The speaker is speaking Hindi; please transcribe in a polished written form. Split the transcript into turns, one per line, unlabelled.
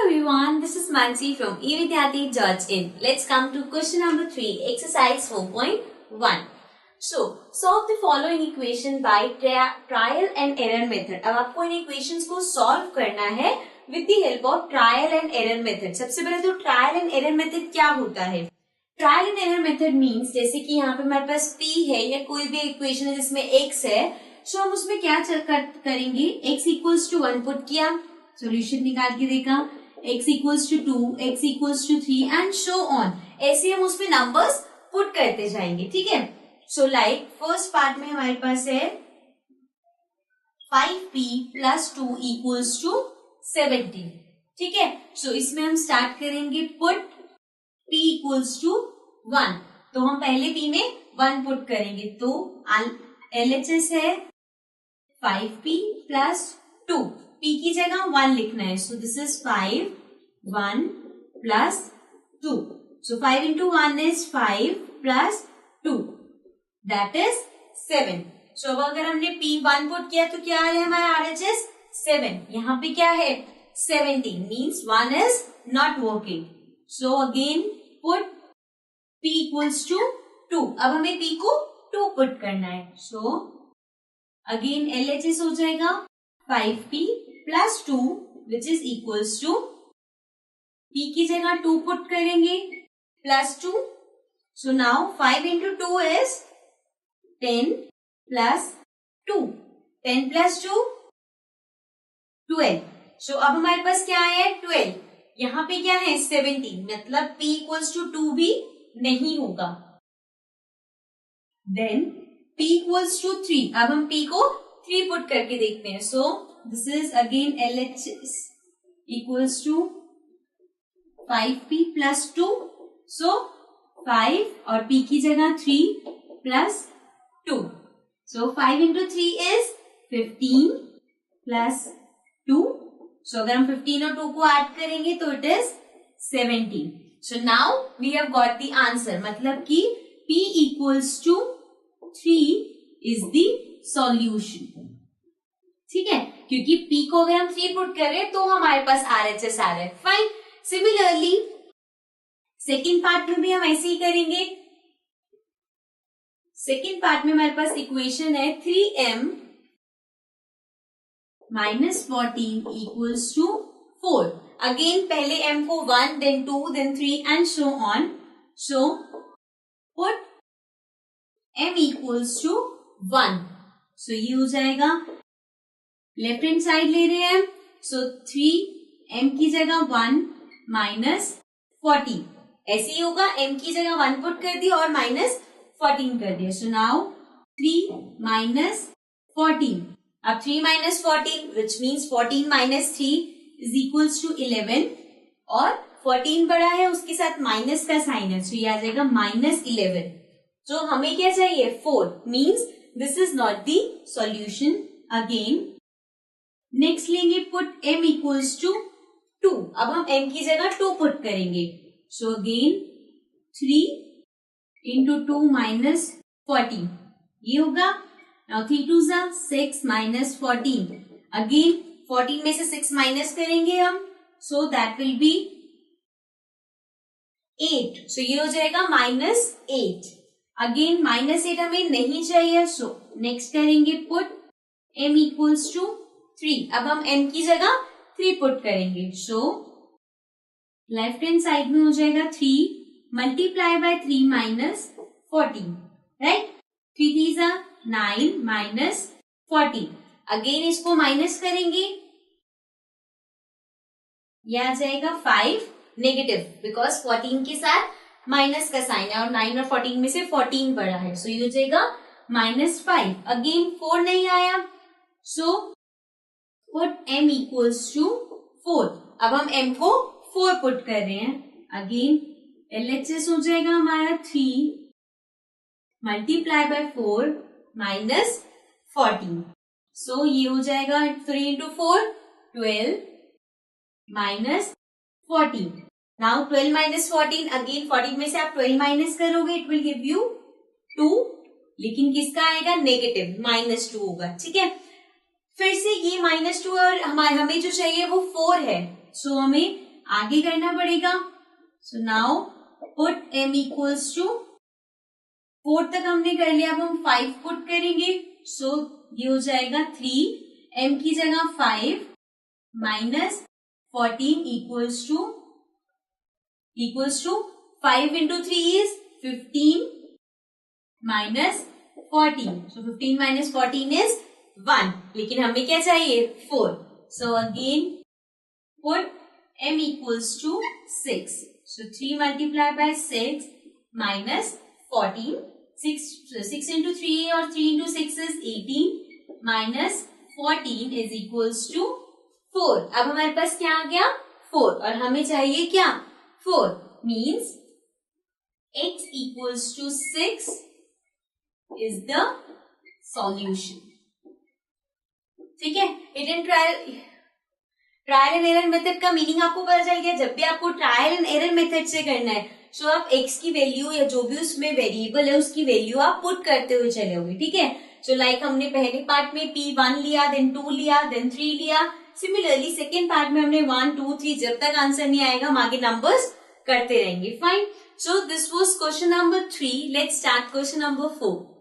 everyone, this is Mansi from evidyati.in. Let's come to question number 3, exercise 4.1. So, solve the following equation by trial and error method. अब आपको इन equations को solve करना है with the help of trial and error method. सबसे पहले तो trial and error method क्या होता है? Trial and error method means जैसे कि यहाँ पे हमारे पास p है या कोई भी equation है जिसमें x है, तो हम उसमें क्या करेंगे? x equals to 1 पुट किया, सोल्यूशन निकाल के देखा, x equals to 2, x equals to 3 and so on. ऐसे हम उसमें नंबर्स पुट करते जाएंगे, ठीक है? सो लाइक फर्स्ट पार्ट में हमारे पास है 5p plus 2 equals to 17, ठीक है? सो इसमें हम स्टार्ट करेंगे पुट p equals to 1. तो हम पहले p में 1 पुट करेंगे, तो LHS है 5p plus 2. p की जगह 1 लिखना है, so this is 5, 1 plus 2. So 5 into 1 is 5 plus 2. That is 7. So अब अगर हमने P1 पुट किया तो क्या है हमारा RHS 7. यहाँ पे क्या है 17 means 1 is not working. So again put P equals to 2. अब हमें P को 2 पुट करना है. So again LHS हो जाएगा 5P plus 2 which is equals to P की जगह 2 पुट करेंगे plus 2. So now 5 into 2 is 10 plus 2. 10 plus 2 12. So अब हमारे पास क्या है 12. यहाँ पे क्या है 17, मतलब p equals to 2 भी नहीं होगा. Then p equals to 3. अब हम p को 3 पुट करके देखते हैं. So this is again LHS equals to 5p plus 2. So 5 और p की जगह 3 plus 2. So 5 into 3 is 15 plus 2. So अगर हम 15 और 2 को ऐड करेंगे तो it is 17. So now we have got the answer. मतलब कि p equals to 3 is the solution. ठीक है, क्योंकि p को अगर हम 3 पुट करें तो हमारे पास RHS आ रहा है. फाइन. सिमिलरली सेकेंड पार्ट में भी हम ऐसे ही करेंगे. सेकेंड पार्ट में हमारे पास इक्वेशन है 3m minus 14 equals to 4. Again पहले m को 1 then 2 then 3 and so on. So put m equals to 1. So ये हो जाएगा, लेफ्ट हैंड साइड ले रहे हैं. सो 3m की जगह 1 माइनस 14. ऐसे ही होगा, m की जगह 1 पुट कर दिया और माइनस 14 कर दिया. So now 3 minus 14. अब 3 minus 14 which means 14 minus 3 is equals to 11 और 14 बड़ा है उसके साथ माइनस का साइन है, सो ये आ जाएगा माइनस 11. तो हमें क्या चाहिए 4 means this is not the solution. Again next लेंगे पुट m इक्वल्स टू 2. अब हम m की जगह 2 पुट करेंगे. So again 3 into 2 minus 14. ये होगा. Now 3 2s are 6 minus 14. Again 14 में से 6 माइनस करेंगे हम. So that will be 8. So ये हो जाएगा minus 8. Again minus 8 हमें नहीं चाहिए. So next करेंगे put m equals to 3. अब हम m की जगह 3 पुट करेंगे. So लेफ्ट हैंड साइड में हो जाएगा 3 multiply bye 3 minus 14. Right. 3 3s are 9 minus 14. Again इसको माइनस करेंगे, यह आ जाएगा 5 नेगेटिव बिकॉज 14 के साथ माइनस का साइन है और 9 और 14 में से 14 बड़ा है. सो ये हो जाएगा माइनस 5. अगेन 4 नहीं आया. So put m equals to 4. अब हम m को 4 पुट कर रहे हैं. अगेन LHS हो जाएगा हमारा 3 मल्टीप्लाई बाय 4 माइनस 14. सो ये हो जाएगा 3 into 4 12 minus 14. Now 12 minus 14. Again 14 में से आप 12 माइनस करोगे इट विल गिव यू 2. लेकिन किसका आएगा नेगेटिव माइनस 2 होगा. ठीक है, फिर से ये -2 और हमें जो चाहिए वो 4 है. सो हमें आगे करना पड़ेगा। So now put m equals to 4 तक हमने कर लिया, अब हम 5 पुट करेंगे। सो ये हो जाएगा 3, m की जगह 5 minus 14 equals to 5 into 3 is 15 minus 14। So 15 minus 14 is 1, लेकिन हमें क्या चाहिए 4। So again put m equals to 6। So 3 multiply by 6 minus 14, 6 into 3 और 3 into 6 is 18 minus 14 is equals to 4। अब हमारे पास क्या आ गया 4, और हमें चाहिए क्या 4, means x equals to 6 is the solution. ठीक है, hit and trial and error method का मीनिंग आपको पता चल गया। जब भी आपको ट्रायल एंड एरर मेथड से करना है, सो आप x की वैल्यू या जो भी उसमें वेरिएबल है उसकी वैल्यू आप पुट करते हुए चले होंगे। ठीक है, सो लाइक हमने पहले पार्ट में p1 लिया, देन 2 लिया, देन 3 लिया। सिमिलरली सेकेंड पार्ट में हमने 1 2 3, जब तक आंसर नहीं आएगा हम आगे नंबर्स करते रहेंगे। Fine, so this was question number 3। Let's start question number 4।